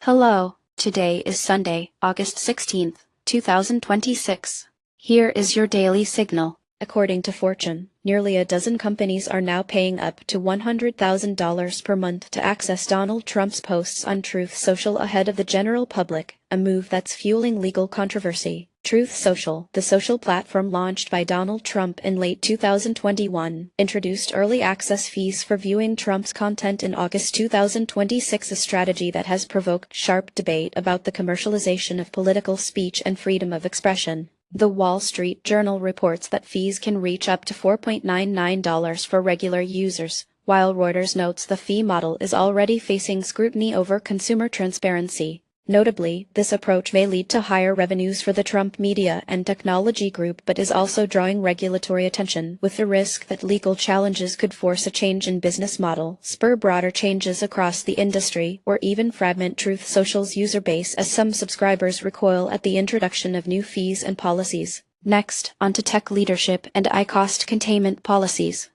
Hello, today is Sunday, August 16th, 2026. Here is your daily signal. According to Fortune, nearly a dozen companies are now paying up to $100,000 per month to access Donald Trump's posts on Truth Social ahead of the general public, a move that's fueling legal controversy. Truth Social, the social platform launched by Donald Trump in late 2021, introduced early access fees for viewing Trump's content in August 2026, a strategy that has provoked sharp debate about the commercialization of political speech and freedom of expression. The Wall Street Journal reports that fees can reach up to $4.99 for regular users, while Reuters notes the fee model is already facing scrutiny over consumer transparency. Notably, this approach may lead to higher revenues for the Trump Media and Technology Group but is also drawing regulatory attention, with the risk that legal challenges could force a change in business model, spur broader changes across the industry, or even fragment Truth Social's user base as some subscribers recoil at the introduction of new fees and policies. Next, onto tech leadership and AI cost containment policies.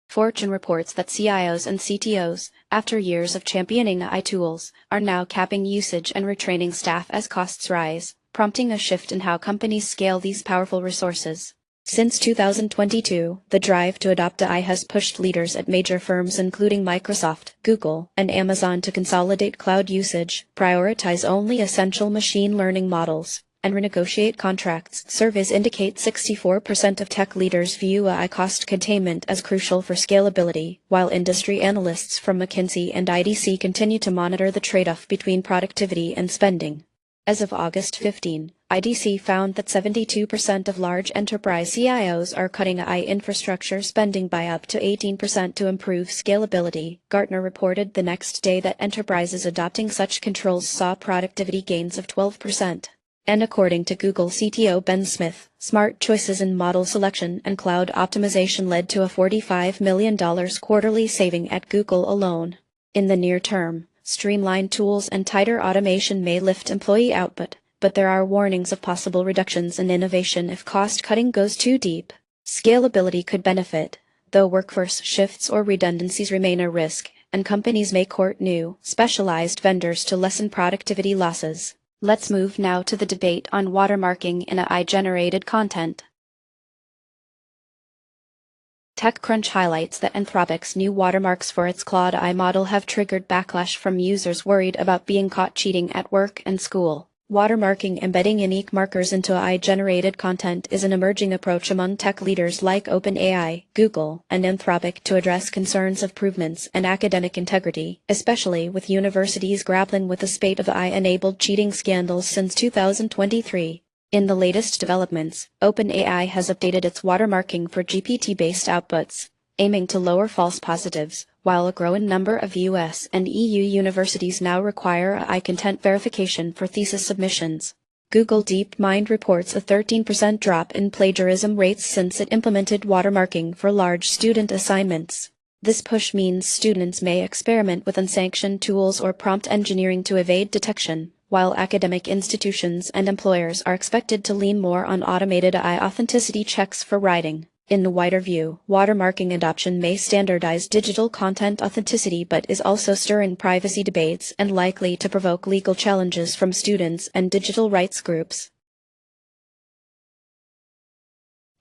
Fortune reports that CIOs and CTOs, after years of championing AI tools, are now capping usage and retraining staff as costs rise, prompting a shift in how companies scale these powerful resources. Since 2022, the drive to adopt AI has pushed leaders at major firms including Microsoft, Google, and Amazon to consolidate cloud usage, prioritize only essential machine learning models, and renegotiate contracts. Surveys indicate 64% of tech leaders view AI cost containment as crucial for scalability, while industry analysts from McKinsey and IDC continue to monitor the trade-off between productivity and spending. As of August 15, IDC found that 72% of large enterprise CIOs are cutting AI infrastructure spending by up to 18% to improve scalability. Gartner reported the next day that enterprises adopting such controls saw productivity gains of 12%. And according to Google CTO Ben Smith, smart choices in model selection and cloud optimization led to a $45 million quarterly saving at Google alone. In the near term, streamlined tools and tighter automation may lift employee output, but there are warnings of possible reductions in innovation if cost-cutting goes too deep. Scalability could benefit, though workforce shifts or redundancies remain a risk, and companies may court new, specialized vendors to lessen productivity losses. Let's move now to the debate on watermarking in AI-generated content. TechCrunch highlights that Anthropic's new watermarks for its Claude AI model have triggered backlash from users worried about being caught cheating at work and school. Watermarking, embedding unique markers into AI-generated content, is an emerging approach among tech leaders like OpenAI, Google, and Anthropic to address concerns of provenance and academic integrity, especially with universities grappling with a spate of AI-enabled cheating scandals since 2023. In the latest developments, OpenAI has updated its watermarking for GPT-based outputs, aiming to lower false positives, while a growing number of US and EU universities now require AI content verification for thesis submissions. Google DeepMind reports a 13% drop in plagiarism rates since it implemented watermarking for large student assignments. This push means students may experiment with unsanctioned tools or prompt engineering to evade detection, while academic institutions and employers are expected to lean more on automated AI authenticity checks for writing. In the wider view, watermarking adoption may standardize digital content authenticity but is also stirring privacy debates and likely to provoke legal challenges from students and digital rights groups.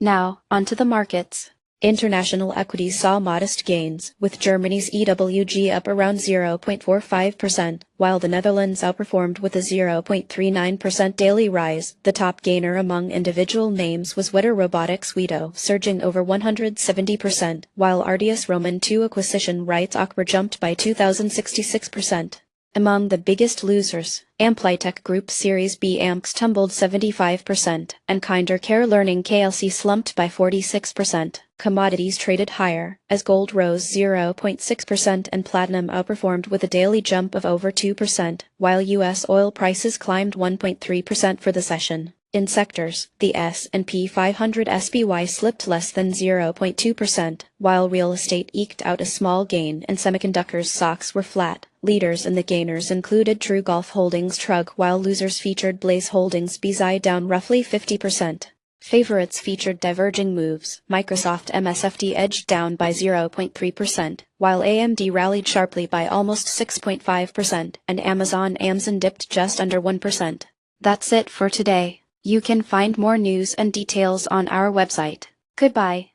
Now, onto the markets. International equities saw modest gains, with Germany's EWG up around 0.45%, while the Netherlands outperformed with a 0.39% daily rise. The top gainer among individual names was Weta Robotics Wito, surging over 170%, while Ardias Roman 2 acquisition rights Akbar jumped by 2,066%. Among the biggest losers, Amplitech Group Series B AMCs tumbled 75%, and KinderCare Learning KLC slumped by 46%. Commodities traded higher, as gold rose 0.6% and platinum outperformed with a daily jump of over 2%, while U.S. oil prices climbed 1.3% for the session. In sectors, the S&P 500 SPY slipped less than 0.2%, while real estate eked out a small gain and semiconductors stocks were flat. Leaders and the gainers included True Golf Holdings Trug, while losers featured Blaze Holdings BZI down roughly 50%. Favorites featured diverging moves. Microsoft MSFT edged down by 0.3%, while AMD rallied sharply by almost 6.5%, and Amazon dipped just under 1%. That's it for today. You can find more news and details on our website. Goodbye.